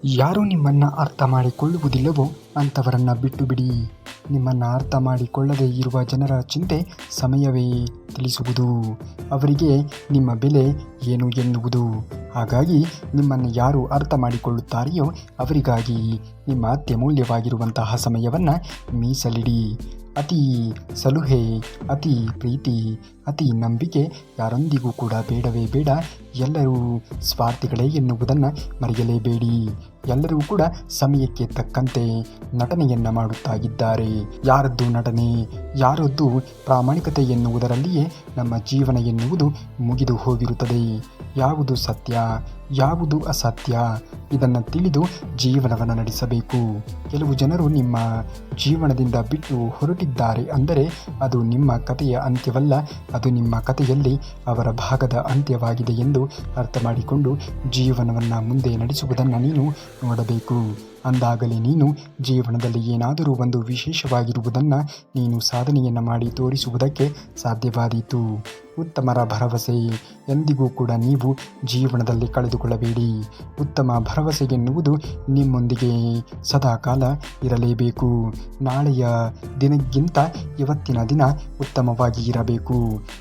ಯಾರು ನಿಮ್ಮನ್ನು ಅರ್ಥ ಮಾಡಿಕೊಳ್ಳುವುದಿಲ್ಲವೋ ಅಂಥವರನ್ನು ಬಿಟ್ಟು ಬಿಡಿ. ನಿಮ್ಮನ್ನು ಅರ್ಥ ಮಾಡಿಕೊಳ್ಳದೇ ಇರುವ ಜನರ ಚಿಂತೆ ಸಮಯವೇ ತಿಳಿಸುವುದು. ಅವರಿಗೆ ನಿಮ್ಮ ಬೆಲೆ ಏನು ಎನ್ನುವುದು. ಹಾಗಾಗಿ ನಿಮ್ಮನ್ನು ಯಾರು ಅರ್ಥ ಮಾಡಿಕೊಳ್ಳುತ್ತಾರೆಯೋ ಅವರಿಗಾಗಿ ನಿಮ್ಮ ಅತ್ಯಮೂಲ್ಯವಾಗಿರುವಂತಹ ಸಮಯವನ್ನು ಮೀಸಲಿಡಿ. ಅತಿ ಸಲುಹೆ, ಅತಿ ಪ್ರೀತಿ, ಅತಿ ನಂಬಿಕೆ ಯಾರೊಂದಿಗೂ ಕೂಡ ಬೇಡವೇ ಬೇಡ. ಎಲ್ಲರೂ ಸ್ವಾರ್ಥಿಗಳೇ ಎನ್ನುವುದನ್ನು ಮರೆಯಲೇಬೇಡಿ. ಎಲ್ಲರೂ ಕೂಡ ಸಮಯಕ್ಕೆ ತಕ್ಕಂತೆ ನಟನೆಯನ್ನು ಮಾಡುತ್ತಾ ಇದ್ದಾರೆ. ಯಾರದ್ದು ನಟನೆ, ಯಾರದ್ದು ಪ್ರಾಮಾಣಿಕತೆ ಎನ್ನುವುದರಲ್ಲಿಯೇ ನಮ್ಮ ಜೀವನ ಎನ್ನುವುದು ಮುಗಿದು ಹೋಗಿರುತ್ತದೆ. ಯಾವುದು ಸತ್ಯ, ಯಾವುದು ಅಸತ್ಯ ಇದನ್ನು ತಿಳಿದು ಜೀವನವನ್ನು ನಡೆಸಬೇಕು. ಕೆಲವು ಜನರು ನಿಮ್ಮ ಜೀವನದಿಂದ ಬಿಟ್ಟು ಹೊರಟಿದ್ದಾರೆ ಅಂದರೆ ಅದು ನಿಮ್ಮ ಕಥೆಯ ಅಂತ್ಯವಲ್ಲ, ಅದು ನಿಮ್ಮ ಕಥೆಯಲ್ಲಿ ಅವರ ಭಾಗದ ಅಂತ್ಯವಾಗಿದೆ ಎಂದು ಅರ್ಥ ಮಾಡಿಕೊಂಡು ಜೀವನವನ್ನು ಮುಂದೆ ನಡೆಸುವುದನ್ನು ನೀನು ನೋಡಬೇಕು. ಅಂದಾಗಲೇ ನೀನು ಜೀವನದಲ್ಲಿ ಏನಾದರೂ ಒಂದು ವಿಶೇಷವಾಗಿರುವುದನ್ನು ನೀನು ಸಾಧನೆಯನ್ನು ಮಾಡಿ ತೋರಿಸುವುದಕ್ಕೆ ಸಾಧ್ಯವಾದೀತು. ಉತ್ತಮರ ಭರವಸೆ ಎಂದಿಗೂ ಕೂಡ ನೀವು ಜೀವನದಲ್ಲಿ ಕಳೆದುಕೊಳ್ಳಬೇಡಿ. ಉತ್ತಮ ಭರವಸೆ ಎನ್ನುವುದು ನಿಮ್ಮೊಂದಿಗೆ ಸದಾಕಾಲ ಇರಲೇಬೇಕು. ನಾಳೆಯ ದಿನಕ್ಕಿಂತ ಇವತ್ತಿನ ದಿನ ಉತ್ತಮವಾಗಿ ಇರಬೇಕು.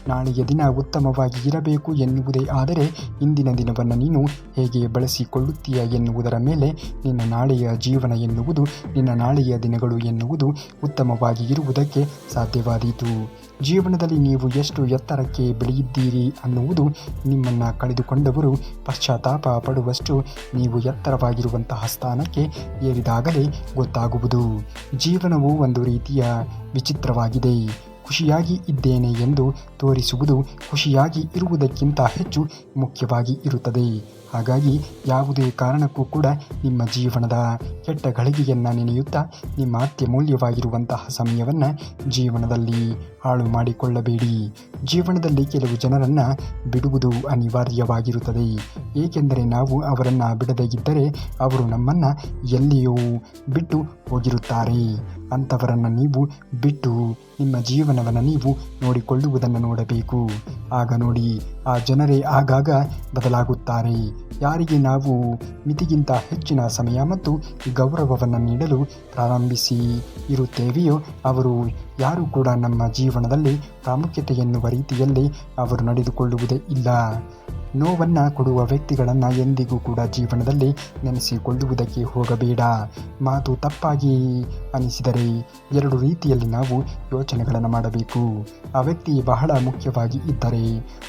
ನಾಳೆಯ ದಿನ ಉತ್ತಮವಾಗಿ ಇರಬೇಕು ಎನ್ನುವುದೇ ಆದರೆ ಇಂದಿನ ದಿನವನ್ನು ನೀನು ಹೇಗೆ ಬಳಸಿಕೊಳ್ಳುತ್ತೀಯ ಎನ್ನುವುದರ ಮೇಲೆ ನಿನ್ನ ನಾಳೆಯ ಜೀವನ ಎನ್ನುವುದು, ನಿನ್ನ ನಾಳೆಯ ದಿನಗಳು ಎನ್ನುವುದು ಉತ್ತಮವಾಗಿ ಇರುವುದಕ್ಕೆ ಸಾಧ್ಯವಾದೀತು. ಜೀವನದಲ್ಲಿ ನೀವು ಎಷ್ಟು ಎತ್ತರಕ್ಕೆ ಬೆಳೆಯಿದ್ದೀರಿ ಅನ್ನುವುದು ನಿಮ್ಮನ್ನು ಕಳೆದುಕೊಂಡವರು ಪಶ್ಚಾತ್ತಾಪ ಪಡುವಷ್ಟು ನೀವು ಎತ್ತರವಾಗಿರುವಂತಹ ಸ್ಥಾನಕ್ಕೆ ಏರಿದಾಗಲೇ ಗೊತ್ತಾಗುವುದು. ಜೀವನವು ಒಂದು ರೀತಿಯ ವಿಚಿತ್ರವಾಗಿದೆ. ಖುಷಿಯಾಗಿ ಇದ್ದೇನೆ ಎಂದು ತೋರಿಸುವುದು ಖುಷಿಯಾಗಿ ಇರುವುದಕ್ಕಿಂತ ಹೆಚ್ಚು ಮುಖ್ಯವಾಗಿ ಇರುತ್ತದೆ. ಹಾಗಾಗಿ ಯಾವುದೇ ಕಾರಣಕ್ಕೂ ಕೂಡ ನಿಮ್ಮ ಜೀವನದ ಕೆಟ್ಟ ಗಳಿಗೆಯನ್ನು ನೆನೆಯುತ್ತಾ ನಿಮ್ಮ ಅತ್ಯಮೂಲ್ಯವಾಗಿರುವಂತಹ ಸಮಯವನ್ನು ಜೀವನದಲ್ಲಿ ಹಾಳು ಮಾಡಿಕೊಳ್ಳಬೇಡಿ. ಜೀವನದಲ್ಲಿ ಕೆಲವು ಜನರನ್ನು ಬಿಡುವುದು ಅನಿವಾರ್ಯವಾಗಿರುತ್ತದೆ. ಏಕೆಂದರೆ ನಾವು ಅವರನ್ನು ಬಿಡದೇ ಇದ್ದರೆ ಅವರು ನಮ್ಮನ್ನು ಎಲ್ಲಿಯೋ ಬಿಟ್ಟು ಹೋಗಿರುತ್ತಾರೆ. ಅಂಥವರನ್ನು ನೀವು ಬಿಟ್ಟು ನಿಮ್ಮ ಜೀವನವನ್ನು ನೀವು ನೋಡಿಕೊಳ್ಳುವುದನ್ನು ನೋಡಬೇಕು. ಆಗ ನೋಡಿ, ಆ ಜನರೇ ಆಗಾಗ ಬದಲಾಗುತ್ತಾರೆ. ಯಾರಿಗೆ ನಾವು ಮಿತಿಗಿಂತ ಹೆಚ್ಚಿನ ಸಮಯ ಮತ್ತು ಗೌರವವನ್ನು ನೀಡಲು ಪ್ರಾರಂಭಿಸಿ ಇರುತ್ತೇವೆಯೋ ಅವರು ಯಾರೂ ಕೂಡ ನಮ್ಮ ಜೀವನದಲ್ಲಿ ಪ್ರಾಮುಖ್ಯತೆ ಎನ್ನುವ ರೀತಿಯಲ್ಲಿ ಅವರು ನಡೆದುಕೊಳ್ಳುವುದೇ ಇಲ್ಲ. ನೋವನ್ನು ಕೊಡುವ ವ್ಯಕ್ತಿಗಳನ್ನು ಎಂದಿಗೂ ಕೂಡ ಜೀವನದಲ್ಲಿ ನೆನೆಸಿಕೊಳ್ಳುವುದಕ್ಕೆ ಹೋಗಬೇಡ. ಮಾತು ತಪ್ಪಾಗಿ ಅನಿಸಿದರೆ ಎರಡು ರೀತಿಯಲ್ಲಿ ನಾವು ಯೋಚನೆಗಳನ್ನು ಮಾಡಬೇಕು. ಆ ವ್ಯಕ್ತಿ ಬಹಳ ಮುಖ್ಯವಾಗಿ ಇದ್ದರೆ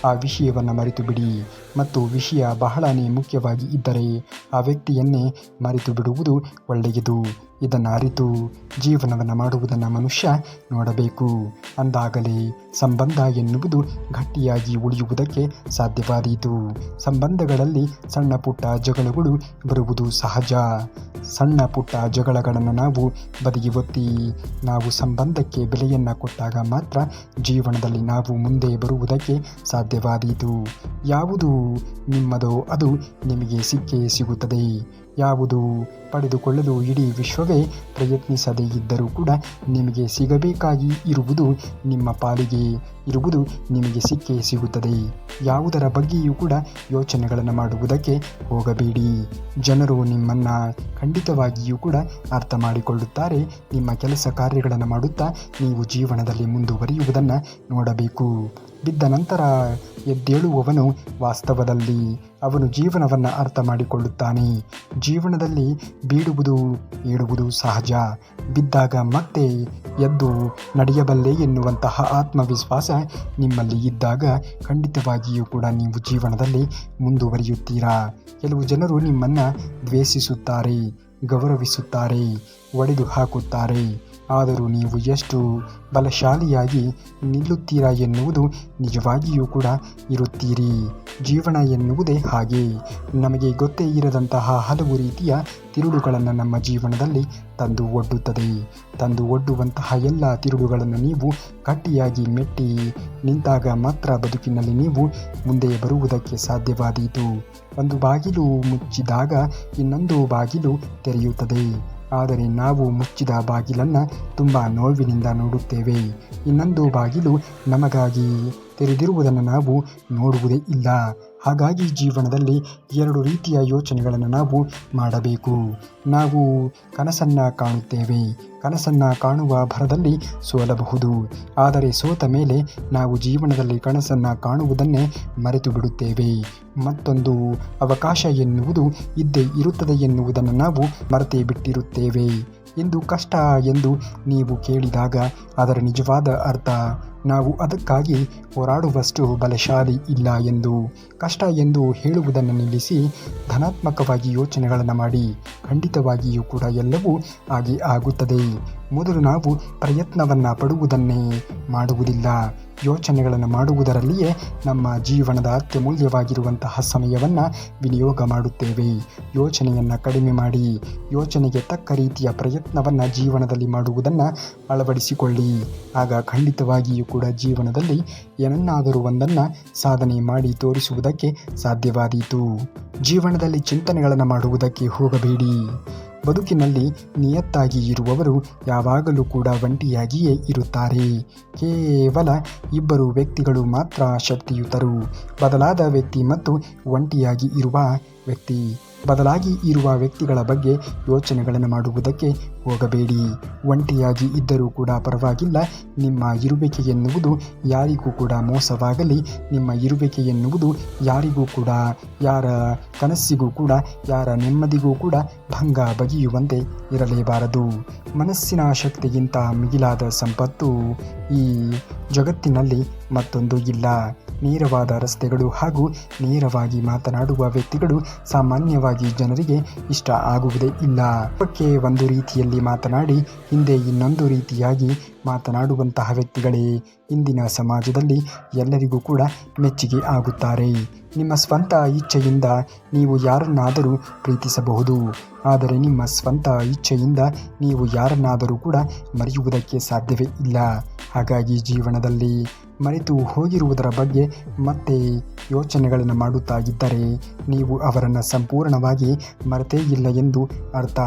ಆ ವಿಷಯವನ್ನು ಮರೆತು ಬಿಡಿ, ಮತ್ತು ವಿಷಯ ಬಹಳನೇ ಮುಖ್ಯವಾಗಿ ಇದ್ದರೆ ಆ ವ್ಯಕ್ತಿಯನ್ನೇ ಮರೆತು ಬಿಡುವುದು ಒಳ್ಳೆಯದು. ಇದನ್ನು ಅರಿತು ಜೀವನವನ್ನು ಮಾಡುವುದನ್ನು ಮನುಷ್ಯ ನೋಡಬೇಕು. ಅಂದಾಗಲೇ ಸಂಬಂಧ ಎನ್ನುವುದು ಗಟ್ಟಿಯಾಗಿ ಉಳಿಯುವುದಕ್ಕೆ ಸಾಧ್ಯವಾದೀತು. ಸಂಬಂಧಗಳಲ್ಲಿ ಸಣ್ಣ ಪುಟ್ಟ ಜಗಳಗಳು ಬರುವುದು ಸಹಜ. ಸಣ್ಣ ಪುಟ್ಟ ಜಗಳಗಳನ್ನು ನಾವು ಬದಿಗೆ ಒತ್ತಿ ನಾವು ಸಂಬಂಧಕ್ಕೆ ಬೆಲೆಯನ್ನು ಕೊಟ್ಟಾಗ ಮಾತ್ರ ಜೀವನದಲ್ಲಿ ನಾವು ಮುಂದೆ ಬರುವುದಕ್ಕೆ ಸಾಧ್ಯವಾದೀತು. ಯಾವುದು ನಿಮ್ಮದೋ ಅದು ನಿಮಗೆ ಸಿಕ್ಕೇ ಸಿಗುತ್ತದೆ. ಯಾವುದು ಪಡೆದುಕೊಳ್ಳಲು ಇಡೀ ವಿಶ್ವವೇ ಪ್ರಯತ್ನಿಸದೇ ಇದ್ದರೂ ಕೂಡ ನಿಮಗೆ ಸಿಗಬೇಕಾಗಿ ಇರುವುದು, ನಿಮ್ಮ ಪಾಲಿಗೆ ಇರುವುದು ನಿಮಗೆ ಸಿಕ್ಕೇ ಸಿಗುತ್ತದೆ. ಯಾವುದರ ಬಗ್ಗೆಯೂ ಕೂಡ ಯೋಚನೆಗಳನ್ನು ಮಾಡುವುದಕ್ಕೆ ಹೋಗಬೇಡಿ. ಜನರು ನಿಮ್ಮನ್ನು ಖಂಡಿತವಾಗಿಯೂ ಕೂಡ ಅರ್ಥ ಮಾಡಿಕೊಳ್ಳುತ್ತಾರೆ. ನಿಮ್ಮ ಕೆಲಸ ಕಾರ್ಯಗಳನ್ನು ಮಾಡುತ್ತಾ ನೀವು ಜೀವನದಲ್ಲಿ ಮುಂದುವರಿಯುವುದನ್ನು ನೋಡಬೇಕು. ಬಿದ್ದ ನಂತರ ಎದ್ದೇಳುವವನು ವಾಸ್ತವದಲ್ಲಿ ಅವನು ಜೀವನವನ್ನು ಅರ್ಥ ಮಾಡಿಕೊಳ್ಳುತ್ತಾನೆ. ಜೀವನದಲ್ಲಿ ಬೀಳುವುದು ಏಳುವುದು ಸಹಜ. ಬಿದ್ದಾಗ ಮತ್ತೆ ಎದ್ದು ನಡೆಯಬಲ್ಲೆ ಎನ್ನುವಂತಹ ಆತ್ಮವಿಶ್ವಾಸ ನಿಮ್ಮಲ್ಲಿ ಇದ್ದಾಗ ಖಂಡಿತವಾಗಿಯೂ ಕೂಡ ನೀವು ಜೀವನದಲ್ಲಿ ಮುಂದುವರಿಯುತ್ತೀರಾ. ಕೆಲವು ಜನರು ನಿಮ್ಮನ್ನು ದ್ವೇಷಿಸುತ್ತಾರೆ, ಗೌರವಿಸುತ್ತಾರೆ, ಒಡೆದು ಹಾಕುತ್ತಾರೆ. ಆದರೂ ನೀವು ಎಷ್ಟು ಬಲಶಾಲಿಯಾಗಿ ನಿಲ್ಲುತ್ತೀರಾ ಎನ್ನುವುದು ನಿಜವಾಗಿಯೂ ಕೂಡ ಇರುತ್ತೀರಿ. ಜೀವನ ಎನ್ನುವುದೇ ಹಾಗೆ. ನಮಗೆ ಗೊತ್ತೇ ಇರದಂತಹ ಹಲವು ರೀತಿಯ ತಿರುಳುಗಳನ್ನು ನಮ್ಮ ಜೀವನದಲ್ಲಿ ತಂದು ಒಡ್ಡುವಂತಹ ಎಲ್ಲ ತಿರುಳುಗಳನ್ನು ನೀವು ಗಟ್ಟಿಯಾಗಿ ಮೆಟ್ಟಿ ನಿಂತಾಗ ಮಾತ್ರ ಬದುಕಿನಲ್ಲಿ ನೀವು ಮುಂದೆ ಬರುವುದಕ್ಕೆ ಸಾಧ್ಯವಾದೀತು. ಒಂದು ಬಾಗಿಲು ಮುಚ್ಚಿದಾಗ ಇನ್ನೊಂದು ಬಾಗಿಲು ತೆರೆಯುತ್ತದೆ. ಆದರೆ ನಾವು ಮುಚ್ಚಿದ ಬಾಗಿಲನ್ನು ತುಂಬ ನೋವಿನಿಂದ ನೋಡುತ್ತೇವೆ. ಇನ್ನೊಂದು ಬಾಗಿಲು ನಮಗಾಗಿ ತೆರೆದಿರುವುದನ್ನು ನಾವು ನೋಡುವುದೇ ಇಲ್ಲ. ಹಾಗಾಗಿ ಜೀವನದಲ್ಲಿ 2 ರೀತಿಯ ಯೋಚನೆಗಳನ್ನು ನಾವು ಮಾಡಬೇಕು. ನಾವು ಕನಸನ್ನು ಕಾಣುತ್ತೇವೆ. ಕನಸನ್ನು ಕಾಣುವ ಭರದಲ್ಲಿ ಸೋಲಬಹುದು. ಆದರೆ ಸೋತ ಮೇಲೆ ನಾವು ಜೀವನದಲ್ಲಿ ಕನಸನ್ನು ಕಾಣುವುದನ್ನೇ ಮರೆತು ಬಿಡುತ್ತೇವೆ. ಮತ್ತೊಂದು ಅವಕಾಶ ಎನ್ನುವುದು ಇದ್ದೇ ಇರುತ್ತದೆ ಎನ್ನುವುದನ್ನು ನಾವು ಮರೆತೇ ಬಿಟ್ಟಿರುತ್ತೇವೆ. ಇಂದು ಕಷ್ಟ ಎಂದು ನೀವು ಕೇಳಿದಾಗ ಅದರ ನಿಜವಾದ ಅರ್ಥ ನಾವು ಅದಕ್ಕಾಗಿ ಹೋರಾಡುವಷ್ಟು ಬಲಶಾಲಿ ಇಲ್ಲ ಎಂದು. ಕಷ್ಟ ಎಂದು ಹೇಳುವುದನ್ನು ನಿಲ್ಲಿಸಿ ಧನಾತ್ಮಕವಾಗಿ ಯೋಚನೆಗಳನ್ನು ಮಾಡಿ. ಖಂಡಿತವಾಗಿಯೂ ಕೂಡ ಎಲ್ಲವೂ ಹಾಗೆ ಆಗುತ್ತದೆ. ಮೊದಲು ನಾವು ಪ್ರಯತ್ನವನ್ನು ಪಡುವುದನ್ನೇ ಮಾಡುವುದಿಲ್ಲ. ಯೋಚನೆಗಳನ್ನು ಮಾಡುವುದರಲ್ಲಿಯೇ ನಮ್ಮ ಜೀವನದ ಅತ್ಯಮೂಲ್ಯವಾಗಿರುವಂತಹ ಸಮಯವನ್ನು ವಿನಿಯೋಗ ಮಾಡುತ್ತೇವೆ. ಯೋಚನೆಯನ್ನು ಕಡಿಮೆ ಮಾಡಿ ಯೋಚನೆಗೆ ತಕ್ಕ ರೀತಿಯ ಪ್ರಯತ್ನವನ್ನು ಜೀವನದಲ್ಲಿ ಮಾಡುವುದನ್ನು ಅಳವಡಿಸಿಕೊಳ್ಳಿ. ಆಗ ಖಂಡಿತವಾಗಿಯೂ ಕೂಡ ಜೀವನದಲ್ಲಿ ಏನನ್ನಾದರೂ ಒಂದನ್ನು ಸಾಧನೆ ಮಾಡಿ ತೋರಿಸುವುದಕ್ಕೆ ಸಾಧ್ಯವಾದೀತು. ಜೀವನದಲ್ಲಿ ಚಿಂತನೆಗಳನ್ನು ಮಾಡುವುದಕ್ಕೆ ಹೋಗಬೇಡಿ. ಬದುಕಿನಲ್ಲಿ ನಿಯತ್ತಾಗಿ ಇರುವವರು ಯಾವಾಗಲೂ ಕೂಡ ಒಂಟಿಯಾಗಿಯೇ ಇರುತ್ತಾರೆ. ಕೇವಲ 2 ವ್ಯಕ್ತಿಗಳು ಮಾತ್ರ ಶಕ್ತಿಯುತರು. ಬದಲಾದ ವ್ಯಕ್ತಿ ಮತ್ತು ಒಂಟಿಯಾಗಿ ಇರುವ ವ್ಯಕ್ತಿ. ಬದಲಾಗಿ ಇರುವ ವ್ಯಕ್ತಿಗಳ ಬಗ್ಗೆ ಯೋಚನೆಗಳನ್ನು ಮಾಡುವುದಕ್ಕೆ ಹೋಗಬೇಡಿ. ಒಂಟಿಯಾಗಿ ಇದ್ದರೂ ಕೂಡ ಪರವಾಗಿಲ್ಲ. ನಿಮ್ಮ ಇರುವಿಕೆ ಎನ್ನುವುದು ಯಾರಿಗೂ ಕೂಡ ಮೋಸವಾಗಲಿ. ನಿಮ್ಮ ಇರುವಿಕೆ ಎನ್ನುವುದು ಯಾರಿಗೂ ಕೂಡ, ಯಾರ ಕನಸಿಗೂ ಕೂಡ, ಯಾರ ನೆಮ್ಮದಿಗೂ ಕೂಡ ಭಂಗ ಬಗೆಯುವಂತೆ ಇರಲೇಬಾರದು. ಮನಸ್ಸಿನ ಶಕ್ತಿಗಿಂತ ಮಿಗಿಲಾದ ಸಂಪತ್ತು ಈ ಜಗತ್ತಿನಲ್ಲಿ ಮತ್ತೊಂದು ಇಲ್ಲ. ನೇರವಾದ ರಸ್ತೆಗಳು ಹಾಗೂ ನೇರವಾಗಿ ಮಾತನಾಡುವ ವ್ಯಕ್ತಿಗಳು ಸಾಮಾನ್ಯವಾಗಿ ಜನರಿಗೆ ಇಷ್ಟ ಆಗುವುದೇ ಇಲ್ಲ. ಮುಖಕ್ಕೆ ಒಂದು ರೀತಿಯಲ್ಲಿ ಮಾತನಾಡಿ ಹಿಂದೆ ಇನ್ನೊಂದು ರೀತಿಯಾಗಿ ಮಾತನಾಡುವಂತಹ ವ್ಯಕ್ತಿಗಳೇ ಇಂದಿನ ಸಮಾಜದಲ್ಲಿ ಎಲ್ಲರಿಗೂ ಕೂಡ ಮೆಚ್ಚುಗೆ ಆಗುತ್ತಾರೆ. ನಿಮ್ಮ ಸ್ವಂತ ಇಚ್ಛೆಯಿಂದ ನೀವು ಯಾರನ್ನಾದರೂ ಪ್ರೀತಿಸಬಹುದು. ಆದರೆ ನಿಮ್ಮ ಸ್ವಂತ ಇಚ್ಛೆಯಿಂದ ನೀವು ಯಾರನ್ನಾದರೂ ಕೂಡ ಮರೆಯುವುದಕ್ಕೆ ಸಾಧ್ಯವೇ ಇಲ್ಲ. ಹಾಗಾಗಿ ಜೀವನದಲ್ಲಿ ಮರೆತು ಹೋಗಿರುವುದರ ಬಗ್ಗೆ ಮತ್ತೆ ಯೋಚನೆಗಳನ್ನು ಮಾಡುತ್ತಾ ಇದ್ದರೆ ನೀವು ಅವರನ್ನು ಸಂಪೂರ್ಣವಾಗಿ ಮರೆತೇ ಇಲ್ಲ ಎಂದು ಅರ್ಥ.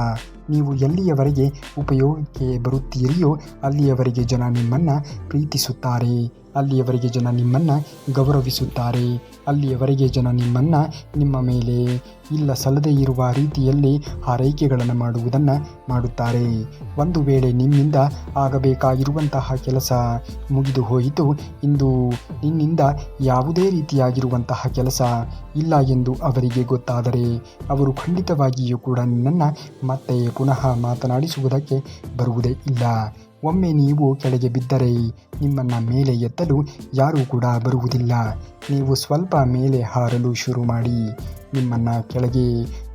ನೀವು ಎಲ್ಲಿಯವರೆಗೆ ಉಪಯೋಗಕ್ಕೆ ಬರುತ್ತೀರಿಯೋ ಅಲ್ಲಿಯವರೆಗೆ ಜನ ನಿಮ್ಮನ್ನು ಪ್ರೀತಿಸುತ್ತಾರೆ. ಅಲ್ಲಿಯವರೆಗೆ ಜನ ನಿಮ್ಮನ್ನು ಗೌರವಿಸುತ್ತಾರೆ. ಅಲ್ಲಿಯವರೆಗೆ ಜನ ನಿಮ್ಮನ್ನು ನಿಮ್ಮ ಮೇಲೆ ಇಲ್ಲ ಸಲ್ಲದೇ ಇರುವ ರೀತಿಯಲ್ಲಿ ಹಾರೈಕೆಗಳನ್ನು ಮಾಡುವುದನ್ನು ಮಾಡುತ್ತಾರೆ. ಒಂದು ವೇಳೆ ನಿಮ್ಮಿಂದ ಆಗಬೇಕಾಗಿರುವಂತಹ ಕೆಲಸ ಮುಗಿದು ಹೋಯಿತು, ಇಂದು ನಿನ್ನಿಂದ ಯಾವುದೇ ರೀತಿಯಾಗಿರುವಂತಹ ಕೆಲಸ ಇಲ್ಲ ಎಂದು ಅವರಿಗೆ ಗೊತ್ತಾದರೆ ಅವರು ಖಂಡಿತವಾಗಿಯೂ ಕೂಡ ನಿನ್ನನ್ನು ಮತ್ತೆ ಪುನಃ ಮಾತನಾಡಿಸುವುದಕ್ಕೆ ಬರುವುದೇ ಇಲ್ಲ. ಒಮ್ಮೆ ನೀವು ಕೆಳಗೆ ಬಿದ್ದರೆ ನಿಮ್ಮನ್ನು ಮೇಲೆ ಎತ್ತಲು ಯಾರೂ ಕೂಡ ಬರುವುದಿಲ್ಲ. ನೀವು ಸ್ವಲ್ಪ ಮೇಲೆ ಹಾರಲು ಶುರು ಮಾಡಿ. ನಿಮ್ಮನ್ನು ಕೆಳಗೆ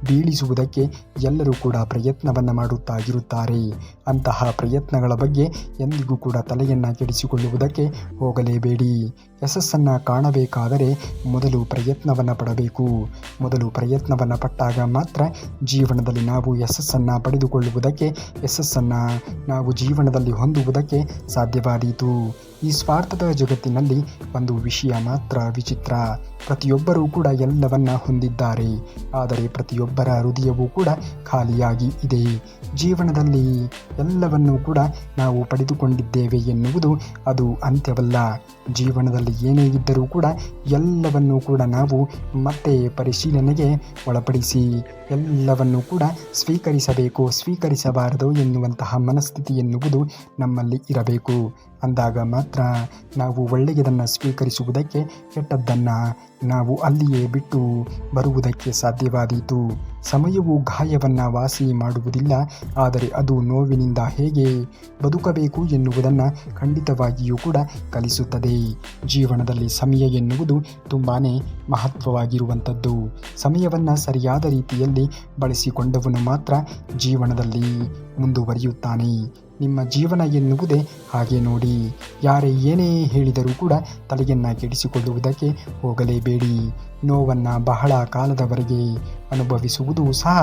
ಬೀಳಿಸುವುದಕ್ಕೆ ಎಲ್ಲರೂ ಕೂಡ ಪ್ರಯತ್ನವನ್ನು ಮಾಡುತ್ತಾ ಇರುತ್ತಾರೆ. ಅಂತಹ ಪ್ರಯತ್ನಗಳ ಬಗ್ಗೆ ಎಂದಿಗೂ ಕೂಡ ತಲೆಯನ್ನು ಕೆಡಿಸಿಕೊಳ್ಳುವುದಕ್ಕೆ ಹೋಗಲೇಬೇಡಿ. ಯಶಸ್ಸನ್ನು ಕಾಣಬೇಕಾದರೆ ಮೊದಲು ಪ್ರಯತ್ನವನ್ನು ಪಡಬೇಕು. ಮೊದಲು ಪ್ರಯತ್ನವನ್ನು ಪಟ್ಟಾಗ ಮಾತ್ರ ಜೀವನದಲ್ಲಿ ನಾವು ಯಶಸ್ಸನ್ನು ಪಡೆದುಕೊಳ್ಳುವುದಕ್ಕೆ, ಯಶಸ್ಸನ್ನು ನಾವು ಜೀವನದಲ್ಲಿ ಹೊಂದುವುದಕ್ಕೆ ಸಾಧ್ಯವಾದೀತು. ಈ ಸ್ವಾರ್ಥದ ಜಗತ್ತಿನಲ್ಲಿ ಒಂದು ವಿಷಯ ಮಾತ್ರ ವಿಚಿತ್ರ. ಪ್ರತಿಯೊಬ್ಬರೂ ಕೂಡ ಎಲ್ಲವನ್ನ ಹೊಂದಿದ್ದಾರೆ, ಆದರೆ ಪ್ರತಿಯೊಬ್ಬರ ಹೃದಯವೂ ಕೂಡ ಖಾಲಿಯಾಗಿ ಇದೆ. ಜೀವನದಲ್ಲಿ ಎಲ್ಲವನ್ನೂ ಕೂಡ ನಾವು ಪಡೆದುಕೊಂಡಿದ್ದೇವೆ ಎನ್ನುವುದು ಅದು ಅಂತ್ಯವಲ್ಲ. ಜೀವನದಲ್ಲಿ ಏನೇ ಇದ್ದರೂ ಕೂಡ ಎಲ್ಲವನ್ನೂ ಕೂಡ ನಾವು ಮತ್ತೆ ಪರಿಶೀಲನೆಗೆ ಒಳಪಡಿಸಿ ಎಲ್ಲವನ್ನೂ ಕೂಡ ಸ್ವೀಕರಿಸಬೇಕು, ಸ್ವೀಕರಿಸಬಾರದು ಎನ್ನುವಂತಹ ಮನಸ್ಥಿತಿ ಎನ್ನುವುದು ನಮ್ಮಲ್ಲಿ ಇರಬೇಕು. ಅಂದಾಗ ಮಾತ್ರ ನಾವು ಒಳ್ಳೆಯದನ್ನು ಸ್ವೀಕರಿಸುವುದಕ್ಕೆ, ಕೆಟ್ಟದ್ದನ್ನು ನಾವು ಅಲ್ಲಿಯೇ ಬಿಟ್ಟು ಬರುವುದಕ್ಕೆ ಸಾಧ್ಯವಾದೀತು. ಸಮಯವು ಗಾಯವನ್ನು ವಾಸಿ ಮಾಡುವುದಿಲ್ಲ, ಆದರೆ ಅದು ನೋವಿನಿಂದ ಹೇಗೆ ಬದುಕಬೇಕು ಎನ್ನುವುದನ್ನು ಖಂಡಿತವಾಗಿಯೂ ಕೂಡ ಕಲಿಸುತ್ತದೆ. ಜೀವನದಲ್ಲಿ ಸಮಯ ಎನ್ನುವುದು ತುಂಬಾ ಮಹತ್ವವಾಗಿರುವಂಥದ್ದು. ಸಮಯವನ್ನು ಸರಿಯಾದ ರೀತಿಯಲ್ಲಿ ಬಳಸಿಕೊಂಡವನು ಮಾತ್ರ ಜೀವನದಲ್ಲಿ ಮುಂದುವರಿಯುತ್ತಾನೆ. ನಿಮ್ಮ ಜೀವನ ಎನ್ನುವುದೇ ಹಾಗೆ ನೋಡಿ. ಯಾರೇ ಏನೇ ಹೇಳಿದರೂ ಕೂಡ ತಲೆಯನ್ನು ಕೆಡಿಸಿಕೊಳ್ಳುವುದಕ್ಕೆ ಹೋಗಲೇಬೇಡಿ. ನೋವನ್ನು ಬಹಳ ಕಾಲದವರೆಗೆ ಅನುಭವಿಸುವುದು ಸಹ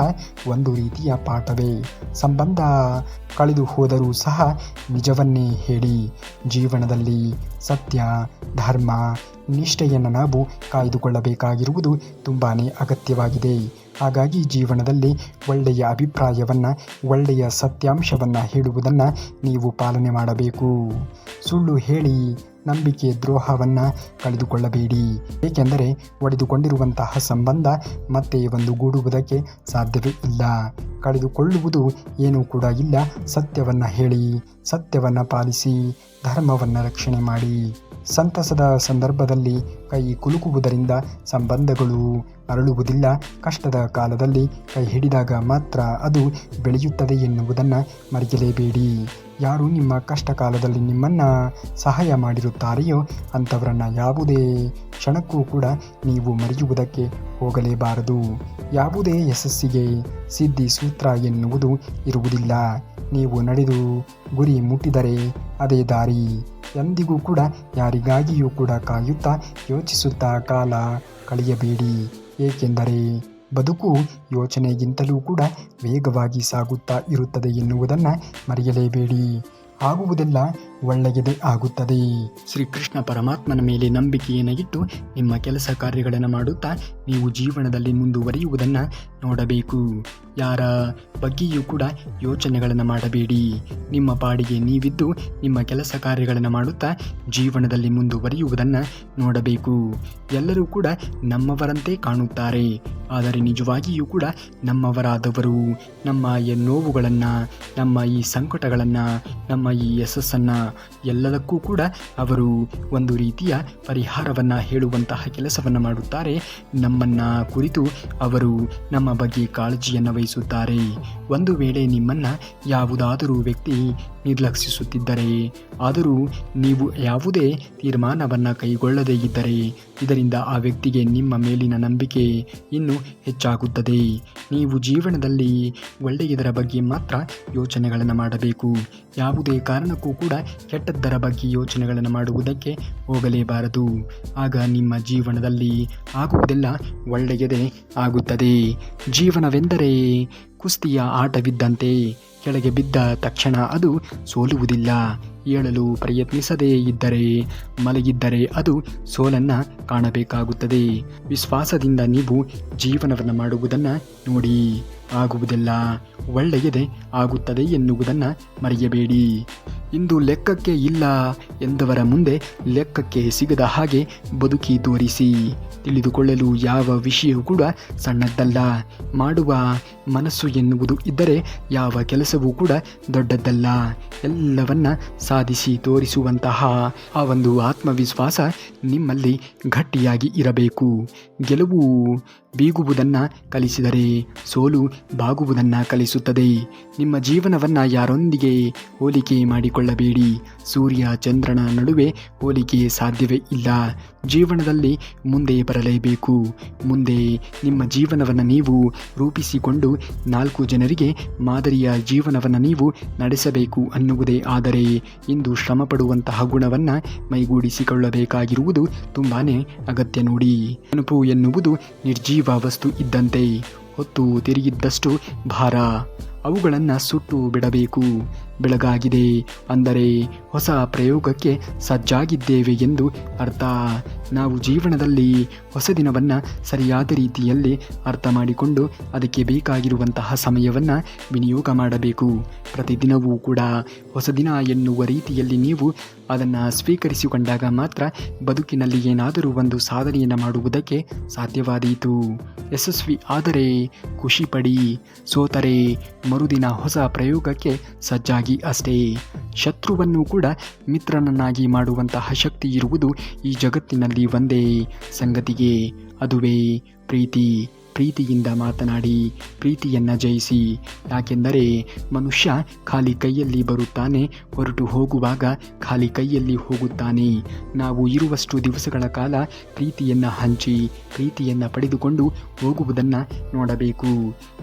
ಒಂದು ರೀತಿಯ ಪಾಠವೇ. ಸಂಬಂಧ ಕಳೆದು ಹೋದರೂ ಸಹ ನಿಜವನ್ನೇ ಹೇಳಿ. ಜೀವನದಲ್ಲಿ ಸತ್ಯ, ಧರ್ಮ, ನಿಷ್ಠೆಯನ್ನು ನಾವು ಕಾಯ್ದುಕೊಳ್ಳಬೇಕಾಗಿರುವುದು ತುಂಬಾ ಅಗತ್ಯವಾಗಿದೆ. ಹಾಗಾಗಿ ಜೀವನದಲ್ಲಿ ಒಳ್ಳೆಯ ಅಭಿಪ್ರಾಯವನ್ನು, ಒಳ್ಳೆಯ ಸತ್ಯಾಂಶವನ್ನು ಹೇಳುವುದನ್ನು ನೀವು ಪಾಲನೆ ಮಾಡಬೇಕು. ಸುಳ್ಳು ಹೇಳಿ ನಂಬಿಕೆ ದ್ರೋಹವನ್ನು ಕಳೆದುಕೊಳ್ಳಬೇಡಿ. ಏಕೆಂದರೆ ಒಡೆದುಕೊಂಡಿರುವಂತಹ ಸಂಬಂಧ ಮತ್ತೆ ಒಂದುಗೂಡುವುದಕ್ಕೆ ಸಾಧ್ಯವೇ ಇಲ್ಲ. ಕಳೆದುಕೊಳ್ಳುವುದು ಏನೂ ಕೂಡ ಇಲ್ಲ. ಸತ್ಯವನ್ನು ಹೇಳಿ, ಸತ್ಯವನ್ನು ಪಾಲಿಸಿ, ಧರ್ಮವನ್ನು ರಕ್ಷಣೆ ಮಾಡಿ. ಸಂತಸದ ಸಂದರ್ಭದಲ್ಲಿ ಕೈ ಕುಲುಕುವುದರಿಂದ ಸಂಬಂಧಗಳು ಅರಳುವುದಿಲ್ಲ. ಕಷ್ಟದ ಕಾಲದಲ್ಲಿ ಕೈ ಹಿಡಿದಾಗ ಮಾತ್ರ ಅದು ಬೆಳೆಯುತ್ತದೆ ಎನ್ನುವುದನ್ನು ಮರೆಯಲೇಬೇಡಿ. ಯಾರು ನಿಮ್ಮ ಕಷ್ಟ ಕಾಲದಲ್ಲಿ ನಿಮ್ಮನ್ನು ಸಹಾಯ ಮಾಡಿರುತ್ತಾರೆಯೋ ಅಂಥವರನ್ನು ಯಾವುದೇ ಕ್ಷಣಕ್ಕೂ ಕೂಡ ನೀವು ಮರೆಯುವುದಕ್ಕೆ ಹೋಗಲೇಬಾರದು. ಯಾವುದೇ ಯಶಸ್ಸಿಗೆ ಸಿದ್ಧಿ ಸೂತ್ರ ಎನ್ನುವುದು ಇರುವುದಿಲ್ಲ. ನೀವು ನಡೆದು ಗುರಿ ಮುಟ್ಟಿದರೆ ಅದೇ ದಾರಿ. ಎಂದಿಗೂ ಕೂಡ ಯಾರಿಗಾಗಿಯೂ ಕೂಡ ಕಾಯುತ್ತಾ ಯೋಚಿಸುತ್ತಾ ಕಾಲ ಕಳೆಯಬೇಡಿ. ಏಕೆಂದರೆ ಬದುಕು ಯೋಚನೆಗಿಂತಲೂ ಕೂಡ ವೇಗವಾಗಿ ಸಾಗುತ್ತಾ ಇರುತ್ತದೆ ಎನ್ನುವುದನ್ನು ಮರೆಯಲೇಬೇಡಿ. ಆಗುವುದೆಲ್ಲ ಒಳ್ಳೆಯದೇ ಆಗುತ್ತದೆ. ಶ್ರೀಕೃಷ್ಣ ಪರಮಾತ್ಮನ ಮೇಲೆ ನಂಬಿಕೆಯನ್ನು ಇಟ್ಟು ನಿಮ್ಮ ಕೆಲಸ ಕಾರ್ಯಗಳನ್ನು ಮಾಡುತ್ತಾ ನೀವು ಜೀವನದಲ್ಲಿ ಮುಂದುವರಿಯುವುದನ್ನು ನೋಡಬೇಕು. ಯಾರ ಬಗ್ಗೆಯೂ ಕೂಡ ಯೋಚನೆಗಳನ್ನು ಮಾಡಬೇಡಿ. ನಿಮ್ಮ ಪಾಡಿಗೆ ನೀವಿದ್ದು ನಿಮ್ಮ ಕೆಲಸ ಕಾರ್ಯಗಳನ್ನು ಮಾಡುತ್ತಾ ಜೀವನದಲ್ಲಿ ಮುಂದುವರಿಯುವುದನ್ನು ನೋಡಬೇಕು. ಎಲ್ಲರೂ ಕೂಡ ನಮ್ಮವರಂತೆ ಕಾಣುತ್ತಾರೆ, ಆದರೆ ನಿಜವಾಗಿಯೂ ಕೂಡ ನಮ್ಮವರಾದವರು ನಮ್ಮ ನೋವುಗಳನ್ನು, ನಮ್ಮ ಈ ಸಂಕಟಗಳನ್ನು, ನಮ್ಮ ಈ ಯಶಸ್ಸನ್ನು ಎಲ್ಲದಕ್ಕೂ ಕೂಡ ಅವರು ಒಂದು ರೀತಿಯ ಪರಿಹಾರವನ್ನು ಹೇಳುವಂತಹ ಕೆಲಸವನ್ನು ಮಾಡುತ್ತಾರೆ. ನಮ್ಮನ್ನು ಕುರಿತು ಅವರು ನಮ್ಮ ಬಗ್ಗೆ ಕಾಳಜಿಯನ್ನು ವಹಿಸುತ್ತಾರೆ. ಒಂದು ವೇಳೆ ನಿಮ್ಮನ್ನು ಯಾವುದಾದರೂ ವ್ಯಕ್ತಿ ನಿರ್ಲಕ್ಷಿಸುತ್ತಿದ್ದರೆ, ಆದರೂ ನೀವು ಯಾವುದೇ ತೀರ್ಮಾನವನ್ನು ಕೈಗೊಳ್ಳದೇ ಇದ್ದರೆ ಇದರಿಂದ ಆ ವ್ಯಕ್ತಿಗೆ ನಿಮ್ಮ ಮೇಲಿನ ನಂಬಿಕೆ ಇನ್ನೂ ಹೆಚ್ಚಾಗುತ್ತದೆ. ನೀವು ಜೀವನದಲ್ಲಿ ಒಳ್ಳೆಯದರ ಬಗ್ಗೆ ಮಾತ್ರ ಯೋಚನೆಗಳನ್ನು ಮಾಡಬೇಕು. ಯಾವುದೇ ಕಾರಣಕ್ಕೂ ಕೂಡ ಕೆಟ್ಟದ್ದರ ಬಗ್ಗೆ ಯೋಚನೆಗಳನ್ನು ಮಾಡುವುದಕ್ಕೆ ಹೋಗಲೇಬಾರದು. ಆಗ ನಿಮ್ಮ ಜೀವನದಲ್ಲಿ ಆಗುವುದೆಲ್ಲ ಒಳ್ಳೆಯದೇ ಆಗುತ್ತದೆ. ಜೀವನವೆಂದರೆ ಕುಸ್ತಿಯ ಆಟವಿದ್ದಂತೆ. ಕೆಳಗೆ ಬಿದ್ದ ತಕ್ಷಣ ಅದು ಸೋಲುವುದಿಲ್ಲ. ಏಳಲು ಪ್ರಯತ್ನಿಸದೇ ಇದ್ದರೆ, ಮಲಗಿದ್ದರೆ ಅದು ಸೋಲನ್ನು ಕಾಣಬೇಕಾಗುತ್ತದೆ. ವಿಶ್ವಾಸದಿಂದ ನೀವು ಜೀವನವನ್ನು ಮಾಡುವುದನ್ನು ನೋಡಿ. ಆಗುವುದೆಲ್ಲ ಒಳ್ಳೆಯದೇ ಆಗುತ್ತದೆ ಎನ್ನುವುದನ್ನು ಮರೆಯಬೇಡಿ. ಇಂದು ಲೆಕ್ಕಕ್ಕೆ ಇಲ್ಲ ಎಂದವರ ಮುಂದೆ ಲೆಕ್ಕಕ್ಕೆ ಸಿಗದ ಹಾಗೆ ಬದುಕಿ ತೋರಿಸಿ. ತಿಳಿದುಕೊಳ್ಳಲು ಯಾವ ವಿಷಯವೂ ಕೂಡ ಸಣ್ಣದ್ದಲ್ಲ. ಮಾಡುವ ಮನಸ್ಸು ಎನ್ನುವುದು ಇದ್ದರೆ ಯಾವ ಕೆಲಸವೂ ಕೂಡ ದೊಡ್ಡದ್ದಲ್ಲ. ಎಲ್ಲವನ್ನ ಸಾಧಿಸಿ ತೋರಿಸುವಂತಹ ಆ ಒಂದು ಆತ್ಮವಿಶ್ವಾಸ ನಿಮ್ಮಲ್ಲಿ ಗಟ್ಟಿಯಾಗಿ ಇರಬೇಕು. ಗೆಲುವು ಬೀಗುವುದನ್ನು ಕಲಿಸಿದರೆ ಸೋಲು ಬಾಗುವುದನ್ನು ಕಲಿಸುತ್ತದೆ. ನಿಮ್ಮ ಜೀವನವನ್ನು ಯಾರೊಂದಿಗೆ ಹೋಲಿಕೆ ಮಾಡಿಕೊಳ್ಳಬೇಡಿ. ಸೂರ್ಯ ಚಂದ್ರನ ನಡುವೆ ಹೋಲಿಕೆ ಸಾಧ್ಯವೇ ಇಲ್ಲ. ಜೀವನದಲ್ಲಿ ಮುಂದೆ ಬರಲೇಬೇಕು. ಮುಂದೆ ನಿಮ್ಮ ಜೀವನವನ್ನು ನೀವು ರೂಪಿಸಿಕೊಂಡು 4 ಜನರಿಗೆ ಮಾದರಿಯ ಜೀವನವನ್ನು ನೀವು ನಡೆಸಬೇಕು ಅನ್ನುವುದೇ ಆದರೆ ಇಂದು ಶ್ರಮಪಡುವಂತಹ ಗುಣವನ್ನು ಮೈಗೂಡಿಸಿಕೊಳ್ಳಬೇಕಾಗಿರುವುದು ತುಂಬಾ ಅಗತ್ಯ ನೋಡಿ. ನೆನಪು ಎನ್ನುವುದು ನಿರ್ಜೀವ ವಸ್ತು ಇದ್ದಂತೆ. ಹೊತ್ತು ತಿರುಗಿದ್ದಷ್ಟು ಭಾರ. ಅವುಗಳನ್ನು ಸುಟ್ಟು ಬಿಡಬೇಕು. ಬೆಳಗಾಗಿದೆ ಅಂದರೆ ಹೊಸ ಪ್ರಯೋಗಕ್ಕೆ ಸಜ್ಜಾಗಿದ್ದೇವೆ ಎಂದು ಅರ್ಥ. ನಾವು ಜೀವನದಲ್ಲಿ ಹೊಸ ದಿನವನ್ನು ಸರಿಯಾದ ರೀತಿಯಲ್ಲಿ ಅರ್ಥ ಮಾಡಿಕೊಂಡು ಅದಕ್ಕೆ ಬೇಕಾಗಿರುವಂತಹ ಸಮಯವನ್ನು ವಿನಿಯೋಗ ಮಾಡಬೇಕು. ಪ್ರತಿದಿನವೂ ಕೂಡ ಹೊಸ ದಿನ ಎನ್ನುವ ರೀತಿಯಲ್ಲಿ ನೀವು ಅದನ್ನು ಸ್ವೀಕರಿಸಿಕೊಂಡಾಗ ಮಾತ್ರ ಬದುಕಿನಲ್ಲಿ ಏನಾದರೂ ಒಂದು ಸಾಧನೆಯನ್ನು ಮಾಡುವುದಕ್ಕೆ ಸಾಧ್ಯವಾದೀತು. ಯಶಸ್ವಿ ಆದರೆ ಖುಷಿ ಪಡಿ, ಸೋತರೆ ಮರುದಿನ ಹೊಸ ಪ್ರಯೋಗಕ್ಕೆ ಸಜ್ಜಾಗಿ ಅಷ್ಟೇ. ಶತ್ರುವನ್ನು ಕೂಡ ಮಿತ್ರನನ್ನಾಗಿ ಮಾಡುವಂತಹ ಶಕ್ತಿ ಇರುವುದು ಈ ಜಗತ್ತಿನಲ್ಲಿ ಒಂದೇ ಸಂಗತಿಗೆ, ಅದುವೇ ಪ್ರೀತಿ. ಪ್ರೀತಿಯಿಂದ ಮಾತನಾಡಿ, ಪ್ರೀತಿಯನ್ನು ಜಯಿಸಿ. ಯಾಕೆಂದರೆ ಮನುಷ್ಯ ಖಾಲಿ ಕೈಯಲ್ಲಿ ಬರುತ್ತಾನೆ, ಹೊರಟು ಹೋಗುವಾಗ ಖಾಲಿ ಕೈಯಲ್ಲಿ ಹೋಗುತ್ತಾನೆ. ನಾವು ಇರುವಷ್ಟು ದಿವಸಗಳ ಕಾಲ ಪ್ರೀತಿಯನ್ನು ಹಂಚಿ, ಪ್ರೀತಿಯನ್ನು ಪಡೆದುಕೊಂಡು ಹೋಗುವುದನ್ನು ನೋಡಬೇಕು.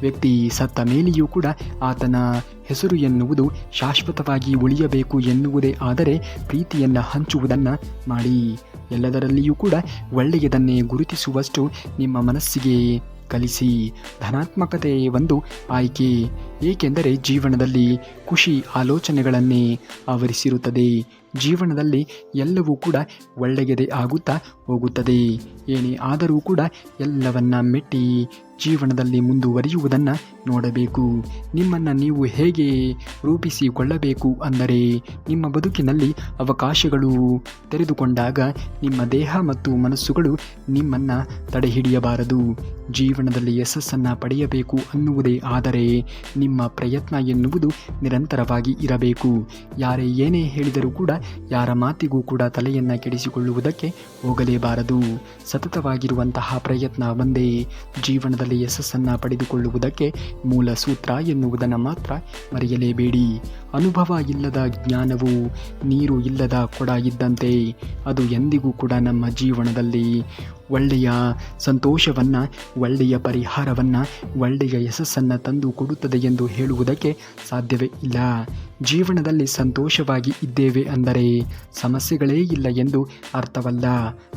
ವ್ಯಕ್ತಿ ಸತ್ತ ಮೇಲೆಯೂ ಕೂಡ ಆತನ ಹೆಸರು ಎನ್ನುವುದು ಶಾಶ್ವತವಾಗಿ ಉಳಿಯಬೇಕು ಎನ್ನುವುದೇ ಆದರೆ ಪ್ರೀತಿಯನ್ನು ಹಂಚುವುದನ್ನು ಮಾಡಿ. ಎಲ್ಲದರಲ್ಲಿಯೂ ಕೂಡ ಒಳ್ಳೆಯದನ್ನೇ ಗುರುತಿಸುವಷ್ಟು ನಿಮ್ಮ ಮನಸ್ಸಿಗೆ ಕಲಿಸಿ. ಧನಾತ್ಮಕತೆ ಒಂದು ಆಯ್ಕೆ. ಏಕೆಂದರೆ ಜೀವನದಲ್ಲಿ ಖುಷಿ ಆಲೋಚನೆಗಳನ್ನೇ ಆವರಿಸಿರುತ್ತದೆ. ಜೀವನದಲ್ಲಿ ಎಲ್ಲವೂ ಕೂಡ ಒಳ್ಳೆಯದೇ ಆಗುತ್ತಾ ಹೋಗುತ್ತದೆ. ಏನೇ ಆದರೂ ಕೂಡ ಎಲ್ಲವನ್ನ ಮೆಟ್ಟಿ ಜೀವನದಲ್ಲಿ ಮುಂದುವರಿಯುವುದನ್ನು ನೋಡಬೇಕು. ನಿಮ್ಮನ್ನು ನೀವು ಹೇಗೆ ರೂಪಿಸಿಕೊಳ್ಳಬೇಕು ಅಂದರೆ ನಿಮ್ಮ ಬದುಕಿನಲ್ಲಿ ಅವಕಾಶಗಳು ತೆರೆದುಕೊಂಡಾಗ ನಿಮ್ಮ ದೇಹ ಮತ್ತು ಮನಸ್ಸುಗಳು ನಿಮ್ಮನ್ನು ತಡೆಹಿಡಿಯಬಾರದು. ಜೀವನದಲ್ಲಿ ಯಶಸ್ಸನ್ನು ಪಡೆಯಬೇಕು ಅನ್ನುವುದೇ ಆದರೆ ನಿಮ್ಮ ಪ್ರಯತ್ನ ಎನ್ನುವುದು ನಿರಂತರವಾಗಿ ಇರಬೇಕು. ಯಾರೇ ಏನೇ ಹೇಳಿದರೂ ಕೂಡ ಯಾರ ಮಾತಿಗೂ ಕೂಡ ತಲೆಯನ್ನು ಕೆಡಿಸಿಕೊಳ್ಳುವುದಕ್ಕೆ ಹೋಗಲೇಬಾರದು. ಸತತವಾಗಿರುವಂತಹ ಪ್ರಯತ್ನ ಒಂದೇ ಜೀವನದಲ್ಲಿ ಯಶಸ್ಸನ್ನು ಪಡೆದುಕೊಳ್ಳುವುದಕ್ಕೆ ಮೂಲ ಸೂತ್ರ ಎನ್ನುವುದನ್ನು ಮಾತ್ರ ಮರೆಯಲೇಬೇಡಿ. ಅನುಭವ ಇಲ್ಲದ ಜ್ಞಾನವು ನೀರು ಇಲ್ಲದ ಕೊಡ ಇದ್ದಂತೆ. ಅದು ಎಂದಿಗೂ ಕೂಡ ನಮ್ಮ ಜೀವನದಲ್ಲಿ ಒಳ್ಳೆಯ ಸಂತೋಷವನ್ನು, ಒಳ್ಳೆಯ ಪರಿಹಾರವನ್ನು, ಒಳ್ಳೆಯ ಯಶಸ್ಸನ್ನು ತಂದು ಕೊಡುತ್ತದೆ ಎಂದು ಹೇಳುವುದಕ್ಕೆ ಸಾಧ್ಯವೇ ಇಲ್ಲ. ಜೀವನದಲ್ಲಿ ಸಂತೋಷವಾಗಿ ಇದ್ದೇವೆ ಅಂದರೆ ಸಮಸ್ಯೆಗಳೇ ಇಲ್ಲ ಎಂದು ಅರ್ಥವಲ್ಲ.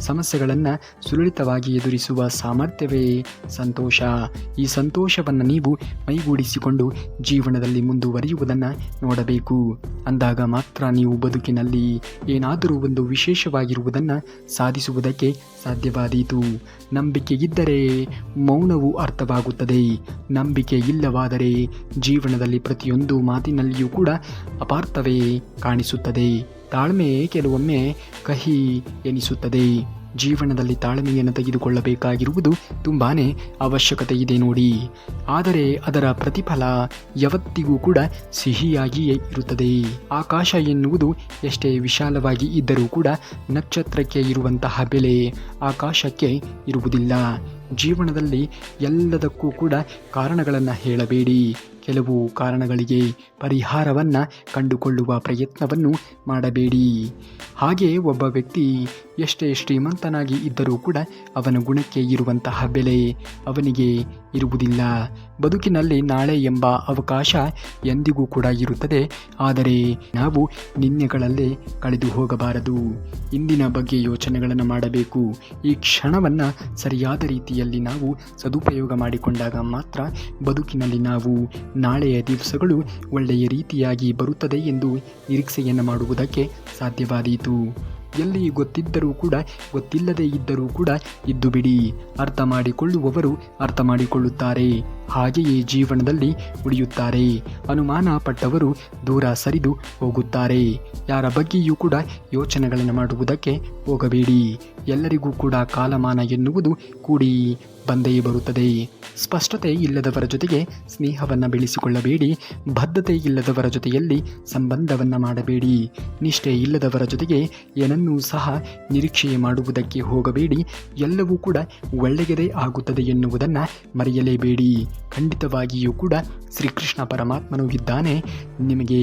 ಸಮಸ್ಯೆಗಳನ್ನು ಸುಲಲಿತವಾಗಿ ಎದುರಿಸುವ ಸಾಮರ್ಥ್ಯವೇ ಸಂತೋಷ. ಈ ಸಂತೋಷವನ್ನು ನೀವು ಮೈಗೂಡಿಸಿಕೊಂಡು ಜೀವನದಲ್ಲಿ ಮುಂದುವರಿಯುವುದನ್ನು ನೋಡಬೇಕು. ಅಂದಾಗ ಮಾತ್ರ ನೀವು ಬದುಕಿನಲ್ಲಿ ಏನಾದರೂ ಒಂದು ವಿಶೇಷವಾಗಿರುವುದನ್ನು ಸಾಧಿಸುವುದಕ್ಕೆ ಸಾಧ್ಯವಾದೀತು. ನಂಬಿಕೆ ಇದ್ದರೆ ಮೌನವು ಅರ್ಥವಾಗುತ್ತದೆ. ನಂಬಿಕೆ ಇಲ್ಲವಾದರೆ ಜೀವನದಲ್ಲಿ ಪ್ರತಿಯೊಂದು ಮಾತಿನಲ್ಲಿಯೂ ಕೂಡ ಅಪಾರ್ಥವೇ ಕಾಣಿಸುತ್ತದೆ. ತಾಳ್ಮೆ ಕೆಲವೊಮ್ಮೆ ಕಹಿ ಎನಿಸುತ್ತದೆ. ಜೀವನದಲ್ಲಿ ತಾಳ್ಮೆಯನ್ನು ತೆಗೆದುಕೊಳ್ಳಬೇಕಾಗಿರುವುದು ತುಂಬಾ ಅವಶ್ಯಕತೆ ಇದೆ ನೋಡಿ. ಆದರೆ ಅದರ ಪ್ರತಿಫಲ ಯಾವತ್ತಿಗೂ ಕೂಡ ಸಿಹಿಯಾಗಿಯೇ ಇರುತ್ತದೆ. ಆಕಾಶ ಎನ್ನುವುದು ಎಷ್ಟೇ ವಿಶಾಲವಾಗಿ ಇದ್ದರೂ ಕೂಡ ನಕ್ಷತ್ರಕ್ಕೆ ಇರುವಂತಹ ಬೆಲೆ ಆಕಾಶಕ್ಕೆ ಇರುವುದಿಲ್ಲ. ಜೀವನದಲ್ಲಿ ಎಲ್ಲದಕ್ಕೂ ಕೂಡ ಕಾರಣಗಳನ್ನು ಹೇಳಬೇಡಿ. ಕೆಲವು ಕಾರಣಗಳಿಗೆ ಪರಿಹಾರವನ್ನು ಕಂಡುಕೊಳ್ಳುವ ಪ್ರಯತ್ನವನ್ನು ಮಾಡಬೇಡಿ. ಹಾಗೆ ಒಬ್ಬ ವ್ಯಕ್ತಿ ಎಷ್ಟೇ ಶ್ರೀಮಂತನಾಗಿ ಇದ್ದರೂ ಕೂಡ ಅವನ ಗುಣಕ್ಕೆ ಇರುವಂತಹ ಬೆಲೆ ಅವನಿಗೆ ಇರುವುದಿಲ್ಲ. ಬದುಕಿನಲ್ಲಿ ನಾಳೆ ಎಂಬ ಅವಕಾಶ ಎಂದಿಗೂ ಕೂಡ ಇರುತ್ತದೆ. ಆದರೆ ನಾವು ನಿನ್ನೆಗಳಲ್ಲೇ ಕಳೆದು ಹೋಗಬಾರದು. ಇಂದಿನ ಬಗ್ಗೆ ಯೋಚನೆಗಳನ್ನು ಮಾಡಬೇಕು. ಈ ಕ್ಷಣವನ್ನು ಸರಿಯಾದ ರೀತಿಯಲ್ಲಿ ನಾವು ಸದುಪಯೋಗ ಮಾಡಿಕೊಂಡಾಗ ಮಾತ್ರ ಬದುಕಿನಲ್ಲಿ ನಾವು ನಾಳೆಯ ದಿವಸಗಳು ಒಳ್ಳೆಯ ರೀತಿಯಾಗಿ ಬರುತ್ತದೆ ಎಂದು ನಿರೀಕ್ಷೆಯನ್ನು ಮಾಡುವುದಕ್ಕೆ ಸಾಧ್ಯವಾದೀತು. ಎಲ್ಲಿ ಗೊತ್ತಿದ್ದರೂ ಕೂಡ ಗೊತ್ತಿಲ್ಲದೇ ಇದ್ದರೂ ಕೂಡ ಇದ್ದು ಬಿಡಿ. ಅರ್ಥ ಮಾಡಿಕೊಳ್ಳುವವರು ಅರ್ಥ ಮಾಡಿಕೊಳ್ಳುತ್ತಾರೆ. ಹಾಗೆಯೇ ಜೀವನದಲ್ಲಿ ಉಳಿಯುತ್ತಾರೆ. ಅನುಮಾನ ಪಟ್ಟವರು ದೂರ ಸರಿದು ಹೋಗುತ್ತಾರೆ. ಯಾರ ಬಗ್ಗೆಯೂ ಕೂಡ ಯೋಚನೆಗಳನ್ನು ಮಾಡುವುದಕ್ಕೆ ಹೋಗಬೇಡಿ. ಎಲ್ಲರಿಗೂ ಕೂಡ ಕಾಲಮಾನ ಎನ್ನುವುದು ಕೂಡಿ ಬಂದೇ ಬರುತ್ತದೆ. ಸ್ಪಷ್ಟತೆ ಇಲ್ಲದವರ ಜೊತೆಗೆ ಸ್ನೇಹವನ್ನು ಬೆಳೆಸಿಕೊಳ್ಳಬೇಡಿ. ಬದ್ಧತೆ ಇಲ್ಲದವರ ಜೊತೆಯಲ್ಲಿ ಸಂಬಂಧವನ್ನು ಮಾಡಬೇಡಿ. ನಿಷ್ಠೆ ಇಲ್ಲದವರ ಜೊತೆಗೆ ಏನನ್ನೂ ಸಹ ನಿರೀಕ್ಷೆ ಮಾಡುವುದಕ್ಕೆ ಹೋಗಬೇಡಿ. ಎಲ್ಲವೂ ಕೂಡ ಒಳ್ಳೆಯದೇ ಆಗುತ್ತದೆ ಎನ್ನುವುದನ್ನು ಮರೆಯಲೇಬೇಡಿ. ಖಂಡಿತವಾಗಿಯೂ ಕೂಡ ಶ್ರೀಕೃಷ್ಣ ಪರಮಾತ್ಮನು ಇದ್ದಾನೆ. ನಿಮಗೆ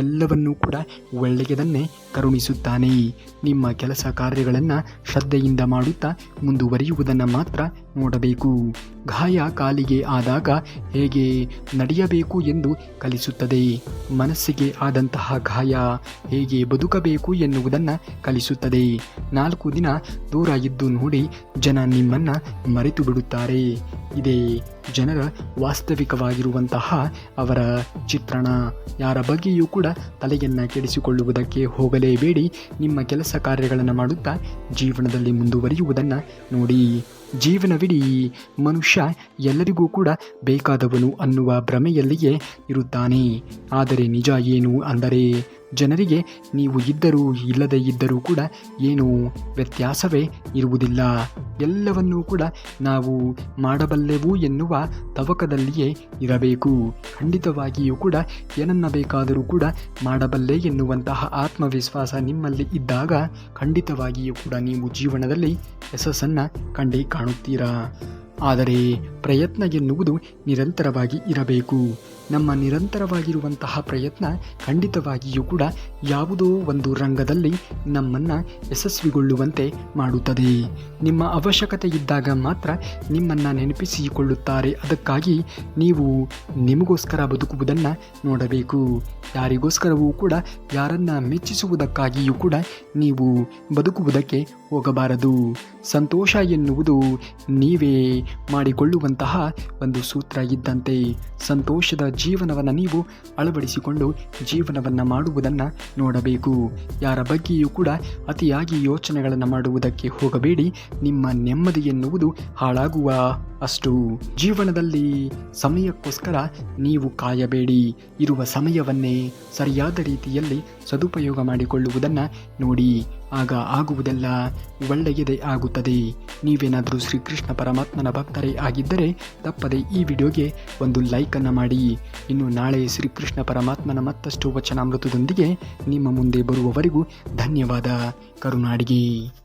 ಎಲ್ಲವನ್ನೂ ಕೂಡ ಒಳ್ಳೆಯದನ್ನೇ ಕರುಣಿಸುತ್ತಾನೆ. ನಿಮ್ಮ ಕೆಲಸ ಕಾರ್ಯಗಳನ್ನು ಶ್ರದ್ಧೆಯಿಂದ ಮಾಡುತ್ತಾ ಮುಂದುವರಿಯುವುದನ್ನು ಮಾತ್ರ ನೋಡಬೇಕು. ಗಾಯ ಕಾಲಿಗೆ ಆದಾಗ ಹೇಗೆ ನಡೆಯಬೇಕು ಎಂದು ಕಲಿಸುತ್ತದೆ. ಮನಸ್ಸಿಗೆ ಆದಂತಹ ಗಾಯ ಹೇಗೆ ಬದುಕಬೇಕು ಎನ್ನುವುದನ್ನು ಕಲಿಸುತ್ತದೆ. 4 ದಿನ ದೂರ ಇದ್ದು ನೋಡಿ ಜನ ನಿಮ್ಮನ್ನು ಮರೆತು ಬಿಡುತ್ತಾರೆ. ಇದೇ ಜನರ ವಾಸ್ತವಿಕವಾಗಿರುವಂತಹ ಅವರ ಚಿತ್ರಣ. ಯಾರ ಬಗ್ಗೆಯೂ ಕೂಡ ತಲೆಯನ್ನು ಕೆಡಿಸಿಕೊಳ್ಳುವುದಕ್ಕೆ ಹೋಗಲೇಬೇಡಿ. ನಿಮ್ಮ ಕೆಲಸ ಕಾರ್ಯಗಳನ್ನು ಮಾಡುತ್ತಾ ಜೀವನದಲ್ಲಿ ಮುಂದುವರಿಯುವುದನ್ನು ನೋಡಿ. ಜೀವನವಿಡೀ ಮನುಷ್ಯ ಎಲ್ಲರಿಗೂ ಕೂಡ ಬೇಕಾದವನು ಅನ್ನುವ ಭ್ರಮೆಯಲ್ಲಿಯೇ ಇರುತ್ತಾನೆ. ಆದರೆ ನಿಜ ಏನು ಅಂದರೆ ಜನರಿಗೆ ನೀವು ಇದ್ದರೂ ಇಲ್ಲದೇ ಇದ್ದರೂ ಕೂಡ ಏನೂ ವ್ಯತ್ಯಾಸವೇ ಇರುವುದಿಲ್ಲ. ಎಲ್ಲವನ್ನೂ ಕೂಡ ನಾವು ಮಾಡಬಲ್ಲೆವು ಎನ್ನುವ ತವಕದಲ್ಲಿಯೇ ಇರಬೇಕು. ಖಂಡಿತವಾಗಿಯೂ ಕೂಡ ಏನನ್ನ ಬೇಕಾದರೂ ಕೂಡ ಮಾಡಬಲ್ಲೆ ಎನ್ನುವಂತಹ ಆತ್ಮವಿಶ್ವಾಸ ನಿಮ್ಮಲ್ಲಿ ಇದ್ದಾಗ ಖಂಡಿತವಾಗಿಯೂ ಕೂಡ ನೀವು ಜೀವನದಲ್ಲಿ ಯಶಸ್ಸನ್ನು ಕಂಡೇ ಕಾಣುತ್ತೀರಾ. ಆದರೆ ಪ್ರಯತ್ನ ಎನ್ನುವುದು ನಿರಂತರವಾಗಿ ಇರಬೇಕು. ನಮ್ಮ ನಿರಂತರವಾಗಿರುವಂತಹ ಪ್ರಯತ್ನ ಖಂಡಿತವಾಗಿಯೂ ಕೂಡ ಯಾವುದೋ ಒಂದು ರಂಗದಲ್ಲಿ ನಮ್ಮನ್ನು ಯಶಸ್ವಿಗೊಳ್ಳುವಂತೆ ಮಾಡುತ್ತದೆ. ನಿಮ್ಮ ಅವಶ್ಯಕತೆ ಇದ್ದಾಗ ಮಾತ್ರ ನಿಮ್ಮನ್ನು ನೆನಪಿಸಿಕೊಳ್ಳುತ್ತಾರೆ. ಅದಕ್ಕಾಗಿ ನೀವು ನಿಮಗೋಸ್ಕರ ಬದುಕುವುದನ್ನು ನೋಡಬೇಕು. ಯಾರಿಗೋಸ್ಕರವೂ ಕೂಡ ಯಾರನ್ನ ಮೆಚ್ಚಿಸುವುದಕ್ಕಾಗಿಯೂ ಕೂಡ ನೀವು ಬದುಕುವುದಕ್ಕೆ ಹೋಗಬಾರದು. ಸಂತೋಷ ಎನ್ನುವುದು ನೀವೇ ಮಾಡಿಕೊಳ್ಳುವಂತಹ ಒಂದು ಸೂತ್ರ ಇದ್ದಂತೆ. ಸಂತೋಷದ ಜೀವನವನ್ನು ನೀವು ಅಳವಡಿಸಿಕೊಂಡು ಜೀವನವನ್ನು ಮಾಡುವುದನ್ನು ನೋಡಬೇಕು. ಯಾರ ಬಗ್ಗೆಯೂ ಕೂಡ ಅತಿಯಾಗಿ ಯೋಚನೆಗಳನ್ನು ಮಾಡುವುದಕ್ಕೆ ಹೋಗಬೇಡಿ. ನಿಮ್ಮ ನೆಮ್ಮದಿ ಎನ್ನುವುದು ಹಾಳಾಗುವ ಅಷ್ಟು. ಜೀವನದಲ್ಲಿ ಸಮಯಕ್ಕೋಸ್ಕರ ನೀವು ಕಾಯಬೇಡಿ. ಇರುವ ಸಮಯವನ್ನೇ ಸರಿಯಾದ ರೀತಿಯಲ್ಲಿ ಸದುಪಯೋಗ ಮಾಡಿಕೊಳ್ಳುವುದನ್ನು ನೋಡಿ. ಆಗ ಆಗುವುದೆಲ್ಲ ಒಳ್ಳೆಯದೇ ಆಗುತ್ತದೆ. ನೀವೇನಾದರೂ ಶ್ರೀಕೃಷ್ಣ ಪರಮಾತ್ಮನ ಭಕ್ತರೇ ಆಗಿದ್ದರೆ ತಪ್ಪದೆ ಈ ವಿಡಿಯೋಗೆ ಒಂದು ಲೈಕನ್ನು ಮಾಡಿ. ಇನ್ನು ನಾಳೆ ಶ್ರೀಕೃಷ್ಣ ಪರಮಾತ್ಮನ ಮತ್ತಷ್ಟು ವಚನಾಮೃತದೊಂದಿಗೆ ನಿಮ್ಮ ಮುಂದೆ ಬರುವವರೆಗೂ ಧನ್ಯವಾದ. ಕರುನಾಡಿಗೆ.